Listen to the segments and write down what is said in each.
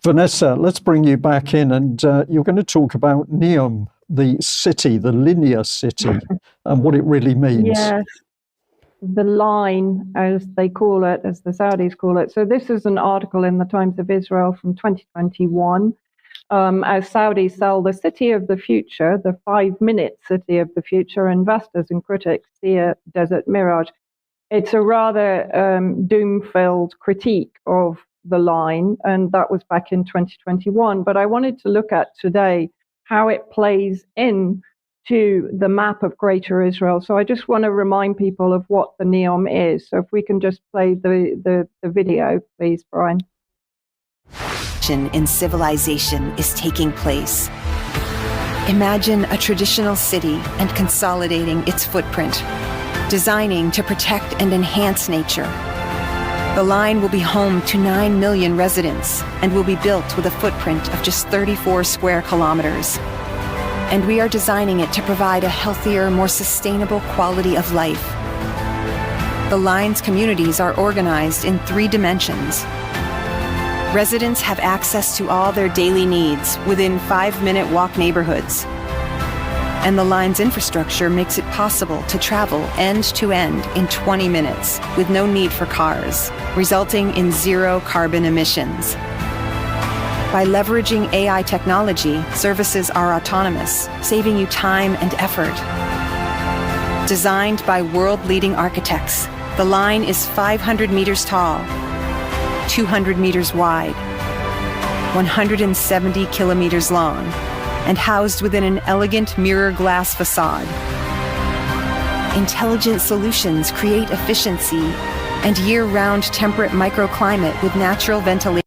Vanessa, let's bring you back in, and you're going to talk about Neom, the city, the linear city, and what it really means. Yes, the line, as they call it, as the Saudis call it. So this is an article in the Times of Israel from 2021. As Saudis sell the city of the future, the 5-minute city of the future, investors and critics see a desert mirage. It's a rather doom-filled critique of the line, and that was back in 2021. But I wanted to look at today how it plays in to the map of Greater Israel. So I just want to remind people of what the Neom is. So if we can just play the video, please, Brian. In civilization is taking place. Imagine a traditional city and consolidating its footprint, designing to protect and enhance nature. The line will be home to 9 million residents and will be built with a footprint of just 34 square kilometers. And we are designing it to provide a healthier, more sustainable quality of life. The line's communities are organized in 3 dimensions. Residents have access to all their daily needs within 5-minute walk neighborhoods. And the line's infrastructure makes it possible to travel end to end in 20 minutes with no need for cars, resulting in 0 carbon emissions. By leveraging AI technology, services are autonomous, saving you time and effort. Designed by world-leading architects, the line is 500 meters tall, 200 meters wide, 170 kilometers long, and housed within an elegant mirror glass facade. Intelligent solutions create efficiency and year-round temperate microclimate with natural ventilation.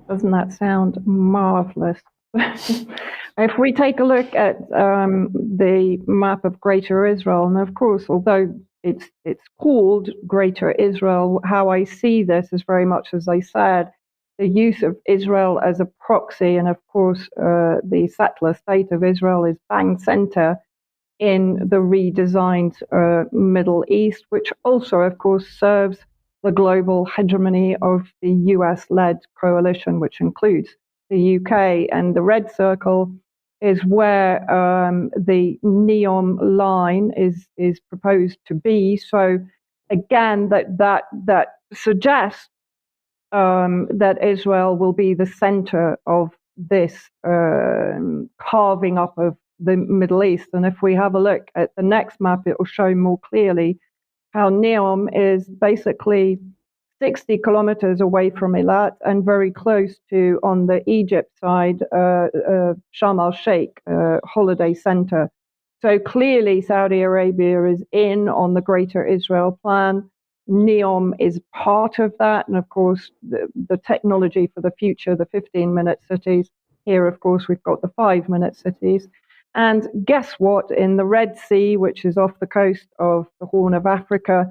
Doesn't that sound marvelous? If we take a look at the map of Greater Israel, and of course, although it's called Greater Israel, how I see this is very much, as I said, the use of Israel as a proxy, and of course, the settler state of Israel is bang center in the redesigned Middle East, which also, of course, serves the global hegemony of the US-led coalition, which includes the UK. And the red circle is where the Neom line is proposed to be. So again, that suggests that Israel will be the center of this carving up of the Middle East. And if we have a look at the next map, it will show more clearly how Neom is basically 60 kilometers away from Eilat and very close to, on the Egypt side, Sharm el-Sheikh holiday center. So clearly Saudi Arabia is in on the Greater Israel plan. Neom is part of that. And of course, the technology for the future, the 15-minute cities. Here, of course, we've got the 5-minute cities. And guess what? In the Red Sea, which is off the coast of the Horn of Africa,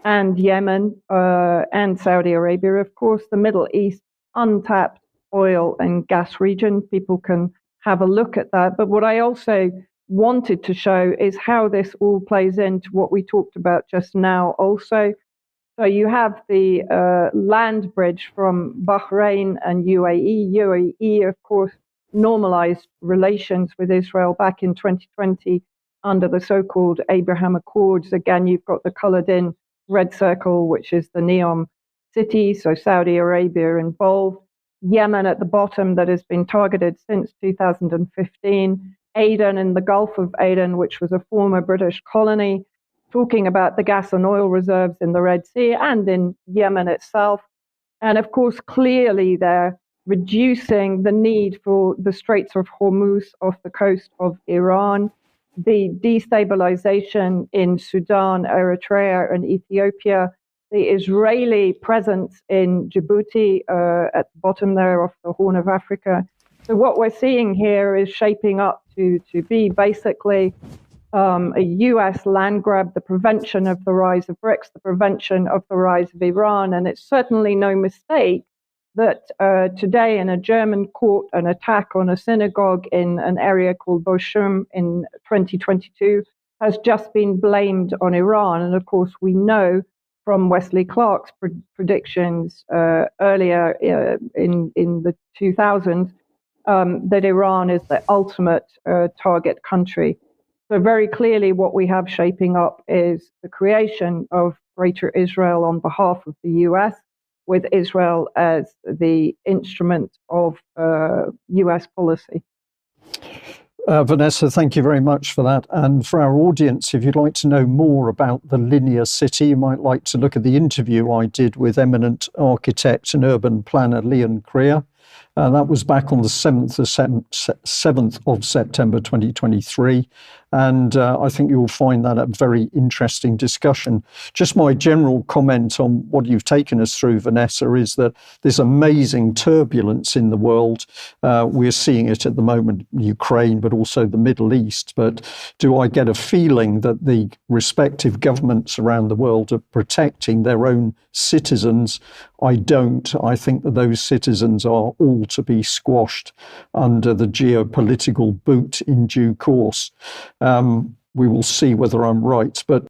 and Yemen, and Saudi Arabia, of course, the Middle East, untapped oil and gas region. People can have a look at that. But what I also wanted to show is how this all plays into what we talked about just now also. So you have the land bridge from Bahrain and UAE. UAE, of course, normalized relations with Israel back in 2020 under the so-called Abraham Accords. Again, you've got the colored in red circle, which is the Neom city, so Saudi Arabia involved. Yemen at the bottom, that has been targeted since 2015. Aden in the Gulf of Aden, which was a former British colony, talking about the gas and oil reserves in the Red Sea and in Yemen itself. And of course, clearly they're reducing the need for the Straits of Hormuz off the coast of Iran, the destabilization in Sudan, Eritrea, and Ethiopia, the Israeli presence in Djibouti at the bottom there off the Horn of Africa. So what we're seeing here is shaping up to be basically a US land grab, the prevention of the rise of BRICS, the prevention of the rise of Iran. And it's certainly no mistake that today in a German court, an attack on a synagogue in an area called Bochum in 2022 has just been blamed on Iran. And of course, we know from Wesley Clark's predictions earlier in the 2000s that Iran is the ultimate target country. So very clearly what we have shaping up is the creation of Greater Israel on behalf of the US, with Israel as the instrument of US policy. Vanessa, thank you very much for that. And for our audience, if you'd like to know more about the linear city, you might like to look at the interview I did with eminent architect and urban planner Leon Krier. That was back on the 7th of September 2023. And I think you'll find that a very interesting discussion. Just my general comment on what you've taken us through, Vanessa, is that there's amazing turbulence in the world. We're seeing it at the moment, Ukraine, but also the Middle East. But do I get a feeling that the respective governments around the world are protecting their own citizens? I don't. I think that those citizens are all to be squashed under the geopolitical boot in due course. We will see whether I'm right. But